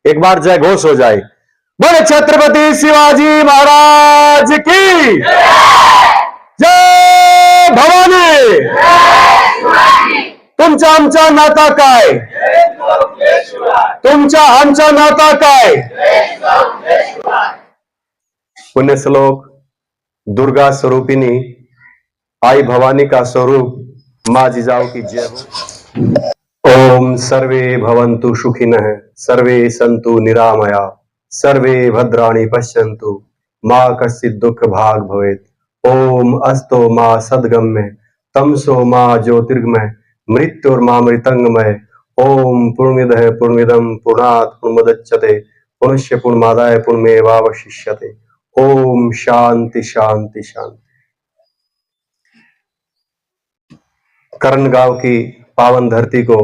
एक बार जय घोष हो जाए। बोले छत्रपति शिवाजी महाराज की जय भवानी। तुमचा आमचा नाता काय, तुमचा आमचा नाता काय। पुण्य श्लोक दुर्गा स्वरूपिणी आई भवानी का स्वरूप मां जिजाऊ की जय हो। ओम सर्वे भवन्तु सुखिनः, सर्वे सन्तु निरामया, सर्वे भद्राणि पश्यन्तु, मां कश्चित् दुःख भाग् भवेत्। ओम अस्तो मां सद्गम्य, तमसो मां ज्योतिर्गमय, मृत्युर्मामृतंगमय। ओम पूर्णमिदः पूर्णमिदं पूर्णात् पूर्णमुदच्यते, पूर्णस्य पूर्णमादाय पूर्णमेवावशिष्यते। ओम शांति शांति शांति। करण गांव की पावन धरती को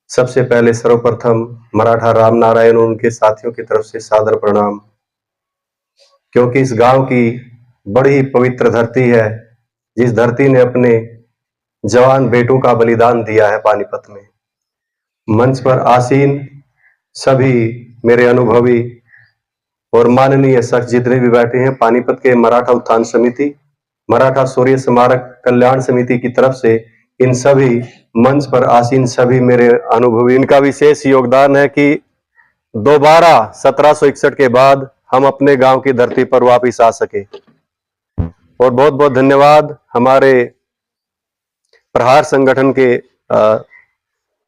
सबसे पहले सर्वप्रथम मराठा राम नारायण और उनके साथियों की तरफ से सादर प्रणाम, क्योंकि इस गांव की बड़ी पवित्र धरती है, जिस धरती ने अपने जवान बेटों का बलिदान दिया है पानीपत में। मंच पर आसीन सभी मेरे अनुभवी और माननीय शख्स जितने भी बैठे हैं, पानीपत के मराठा उत्थान समिति, मराठा शौर्य स्मारक कल्याण समिति की तरफ से इन सभी मंच पर आसीन सभी मेरे अनुभवी, इनका विशेष योगदान है कि दोबारा 1761 के बाद हम अपने गांव की धरती पर वापस आ सके। और बहुत बहुत धन्यवाद हमारे प्रहार संगठन के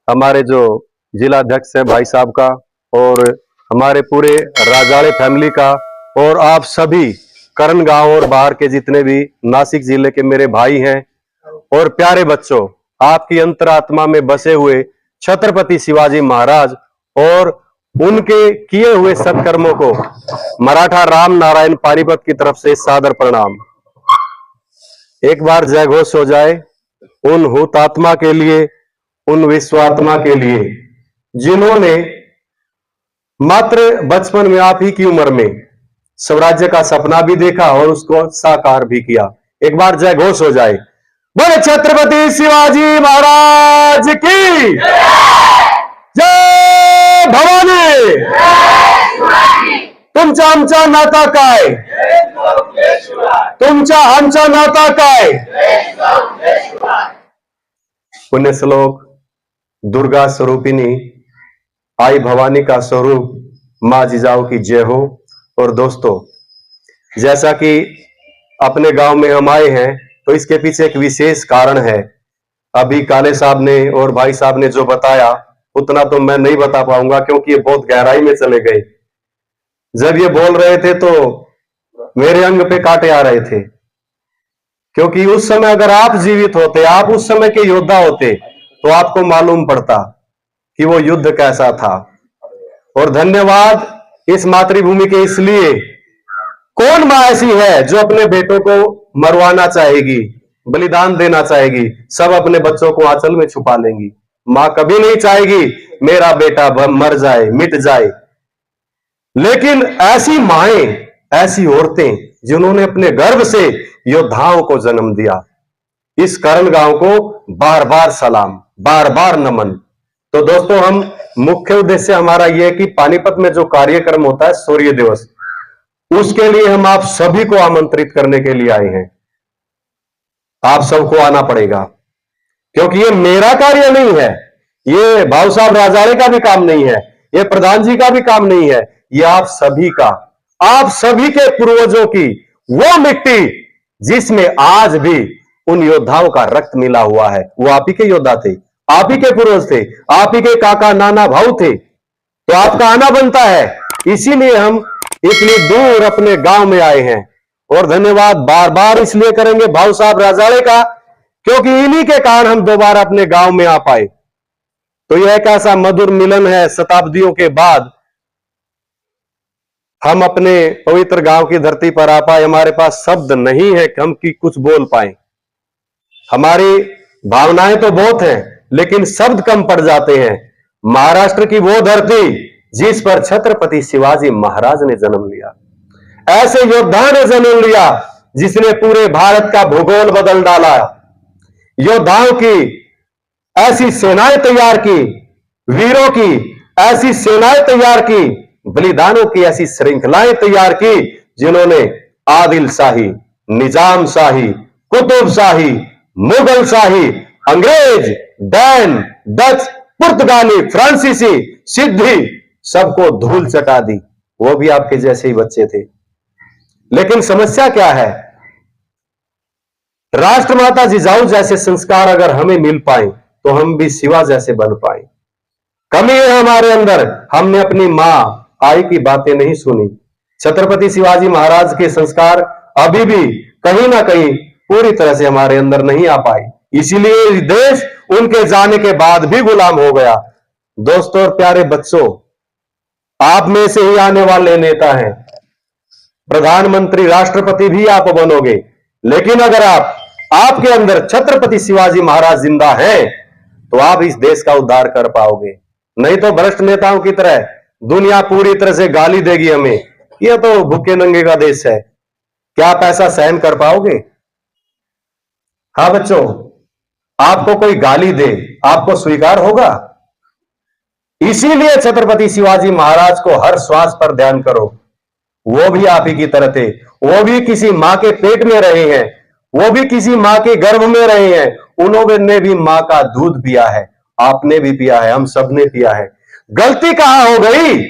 हमारे जो जिला अध्यक्ष हैं भाई साहब का, और हमारे पूरे राजाड़े फैमिली का, और आप सभी करण गांव और बाहर के जितने भी नासिक जिले के मेरे भाई हैं और प्यारे बच्चों, आपकी अंतरात्मा में बसे हुए छत्रपति शिवाजी महाराज और उनके किए हुए सत्कर्मों को मराठा राम नारायण पानीपत की तरफ से सादर प्रणाम। एक बार जय घोष हो जाए उन हुतात्मा के लिए, उन विश्वात्मा के लिए जिन्होंने मात्र बचपन में आप ही की उम्र में स्वराज्य का सपना भी देखा और उसको साकार भी किया। एक बार जय घोष हो जाए। बोले छत्रपति शिवाजी महाराज की जय भवानी। तुमचा आमचा नाता काय, तुमचा आमचा नाता काय। पुण्य श्लोक दुर्गा स्वरूपिणी आई भवानी का स्वरूप मां जिजाऊ की जय हो। और दोस्तों, जैसा कि अपने गांव में हम आए हैं तो इसके पीछे एक विशेष कारण है। अभी काले साहब ने और भाई साहब ने जो बताया उतना तो मैं नहीं बता पाऊंगा, क्योंकि ये बहुत गहराई में चले गए। जब ये बोल रहे थे तो मेरे अंग पे कांटे आ रहे थे, क्योंकि उस समय अगर आप जीवित होते, आप उस समय के योद्धा होते, तो आपको मालूम पड़ता कि वो युद्ध कैसा था। और धन्यवाद इस मातृभूमि के इसलिए, कौन मां ऐसी है जो अपने बेटों को मरवाना चाहेगी, बलिदान देना चाहेगी। सब अपने बच्चों को आंचल में छुपा लेंगी। मां कभी नहीं चाहेगी मेरा बेटा मर जाए, मिट जाए। लेकिन ऐसी माएं, ऐसी औरतें जिन्होंने अपने गर्भ से योद्धाओं को जन्म दिया, इस करण गांव को बार बार सलाम, बार बार नमन। तो दोस्तों, हम मुख्य उद्देश्य हमारा यह है कि पानीपत में जो कार्यक्रम होता है शौर्य दिवस, उसके लिए हम आप सभी को आमंत्रित करने के लिए आए हैं। आप सबको आना पड़ेगा, क्योंकि ये मेरा कार्य नहीं है, ये भाऊ साहब राजाड़े का भी काम नहीं है, ये प्रधान जी का भी काम नहीं है, ये आप सभी का, आप सभी के पूर्वजों की वो मिट्टी जिसमें आज भी उन योद्धाओं का रक्त मिला हुआ है। वो आप ही के योद्धा थे, आप ही के पूर्वज थे, आप ही के काका नाना भाऊ थे। तो आपका आना बनता है, इसीलिए हम इतनी दूर अपने गांव में आए हैं। और धन्यवाद बार बार इसलिए करेंगे भाऊ साहब राजाड़े का, क्योंकि इन्हीं के कारण हम दोबारा अपने गांव में आ पाए। तो यह एक ऐसा मधुर मिलन है, शताब्दियों के बाद हम अपने पवित्र गांव की धरती पर आ पाए। हमारे पास शब्द नहीं है कि हम की कुछ बोल पाए। हमारी भावनाएं तो बहुत हैं, लेकिन शब्द कम पड़ जाते हैं। महाराष्ट्र की वो धरती जिस पर छत्रपति शिवाजी महाराज ने जन्म लिया, ऐसे योद्धा ने जन्म लिया जिसने पूरे भारत का भूगोल बदल डाला। योद्धाओं की ऐसी सेनाएं तैयार की, वीरों की ऐसी सेनाएं तैयार की, बलिदानों की ऐसी श्रृंखलाएं तैयार की, जिन्होंने आदिल शाही, निजाम शाही, कुतुब शाही, मुगल शाही, अंग्रेज, डैन, डच, पुर्तगाली, फ्रांसीसी, सिद्धि, सबको धूल चटा दी। वो भी आपके जैसे ही बच्चे थे। लेकिन समस्या क्या है? राष्ट्रमाता जिजाऊ जैसे संस्कार अगर हमें मिल पाए तो हम भी शिवा जैसे बन पाए। कमी है हमारे अंदर, हमने अपनी मां आई की बातें नहीं सुनी। छत्रपति शिवाजी महाराज के संस्कार अभी भी कहीं ना कहीं पूरी तरह से हमारे अंदर नहीं आ पाए, इसीलिए देश उनके जाने के बाद भी गुलाम हो गया। दोस्तों और प्यारे बच्चों, आप में से ही आने वाले नेता हैं, प्रधानमंत्री, राष्ट्रपति भी आप बनोगे। लेकिन अगर आपके अंदर छत्रपति शिवाजी महाराज जिंदा है तो आप इस देश का उद्धार कर पाओगे। नहीं तो भ्रष्ट नेताओं की तरह दुनिया पूरी तरह से गाली देगी हमें, यह तो भूखे नंगे का देश है। क्या आप ऐसा सहन कर पाओगे? हाँ बच्चों, आपको कोई गाली दे, आपको स्वीकार होगा? इसीलिए छत्रपति शिवाजी महाराज को हर श्वास पर ध्यान करो। वो भी आप ही की तरह थे, वो भी किसी मां के पेट में रहे हैं, वो भी किसी मां के गर्भ में रहे हैं, उन्होंने भी मां का दूध पिया है, आपने भी पिया है, हम सबने पिया है। गलती कहां हो गई?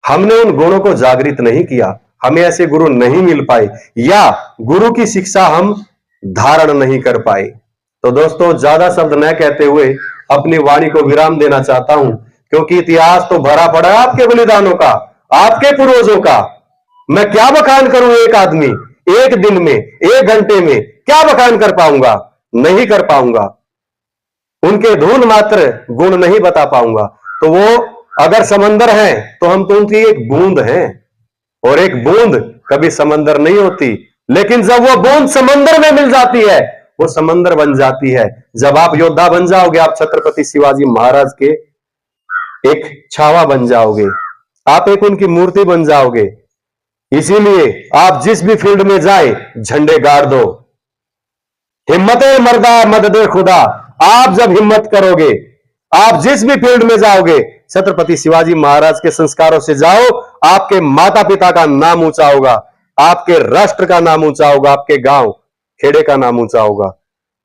हमने उन गुणों को जागृत नहीं किया, हमें ऐसे गुरु नहीं मिल पाए, या गुरु की शिक्षा हम धारण नहीं कर पाए। तो दोस्तों, ज्यादा शब्द न कहते हुए अपनी वाणी को विराम देना चाहता हूं, क्योंकि इतिहास तो भरा पड़ा है आपके बलिदानों का, आपके पूर्वजों का। मैं क्या बखान करूं? एक आदमी एक दिन में, एक घंटे में क्या बखान कर पाऊंगा? नहीं कर पाऊंगा। उनके धूल मात्र गुण नहीं बता पाऊंगा। तो वो अगर समंदर है तो हम तो उनकी एक बूंद हैं, और एक बूंद कभी समंदर नहीं होती। लेकिन जब वो बूंद समंदर में मिल जाती है, वो समंदर बन जाती है। जब आप योद्धा बन जाओगे, आप छत्रपति शिवाजी महाराज के एक छावा बन जाओगे, आप एक उनकी मूर्ति बन जाओगे। इसीलिए आप जिस भी फील्ड में जाए, झंडे गाड़ दो। हिम्मते मर्दा मददे खुदा। आप जब हिम्मत करोगे, आप जिस भी फील्ड में जाओगे, छत्रपति शिवाजी महाराज के संस्कारों से जाओ, आपके माता पिता का नाम ऊंचा होगा, आपके राष्ट्र का नाम ऊंचा होगा, आपके गांव खेड़े का नाम ऊंचा होगा।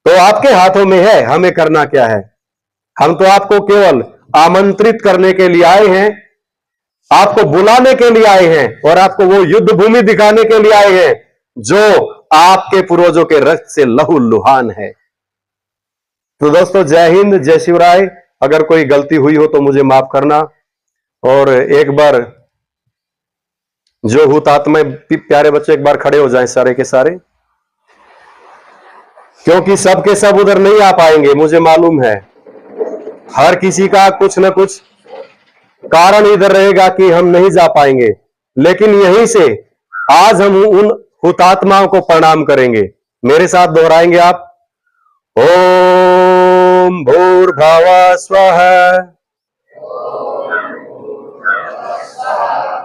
तो आपके हाथों में है, हमें करना क्या है? हम तो आपको केवल आमंत्रित करने के लिए आए हैं, आपको बुलाने के लिए आए हैं, और आपको वो युद्ध भूमि दिखाने के लिए आए हैं जो आपके पूर्वजों के रक्त से लहू लुहान है। तो दोस्तों, जय हिंद, जय शिवराय। अगर कोई गलती हुई हो तो मुझे माफ करना। और एक बार जो हुतात्मा प्यारे बच्चे एक बार खड़े हो जाएं सारे के सारे, क्योंकि सब के सब उधर नहीं आ पाएंगे, मुझे मालूम है। हर किसी का कुछ न कुछ कारण इधर रहेगा कि हम नहीं जा पाएंगे। लेकिन यहीं से आज हम उन हुतात्माओं को प्रणाम करेंगे। मेरे साथ दोहराएंगे आप? ओम भूर्भुवः स्वः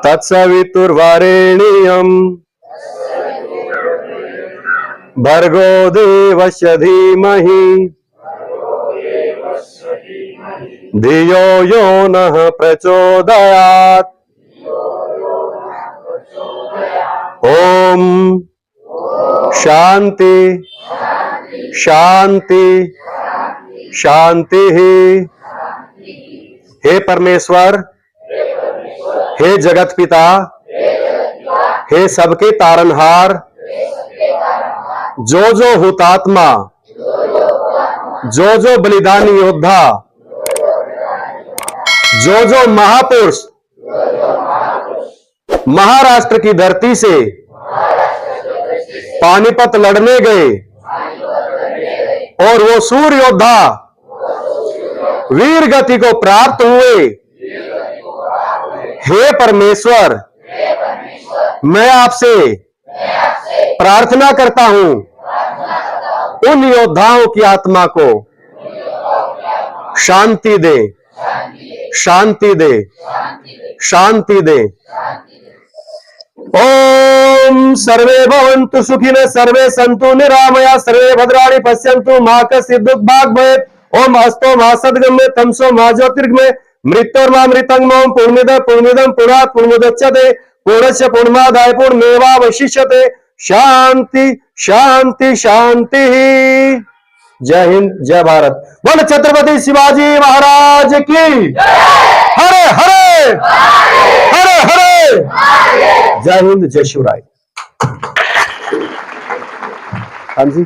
तत्सवितुर्वरेण्यं भर्गो देवस्य धीमहि धियो यो नः प्रचोदयात्। ओम शांति शांति शांति। हे परमेश्वर, हे जगत पिता, हे सबके तारनहार, जो जो हुतात्मा, जो जो बलिदानी योद्धा, जो जो महापुरुष महाराष्ट्र की धरती से पानीपत लड़ने गए और वो सूर्य योद्धा वीर गति को प्राप्त हुए, हे परमेश्वर, मैं आपसे प्रार्थना करता हूं, उन योद्धाओं की आत्मा को शांति दे, शांति दे, शांति दे। ओम सर्वे भवन्तु सुखिनः, सर्वे सन्तु निरामया, सर्वे भद्राणि पश्यन्तु, मा कश्चित् दुःखभाग् भवेत्। ओम हस्तो महासद्गम्य तमसो महाज्योतिर्गमय मृत्योर्मामृतंगमोम पूर्णमिदं पुरात् पूर्णमुदच्यते पूर्णस्य पूर्णमादाय पूर्णमेवावशिष्यते। शांति शांति शांति। जय हिंद, जय भारत। बोलो छत्रपति शिवाजी महाराज की। हरे हरे हरे हरे। जय हिंद, जय शिवराय। हाँ जी,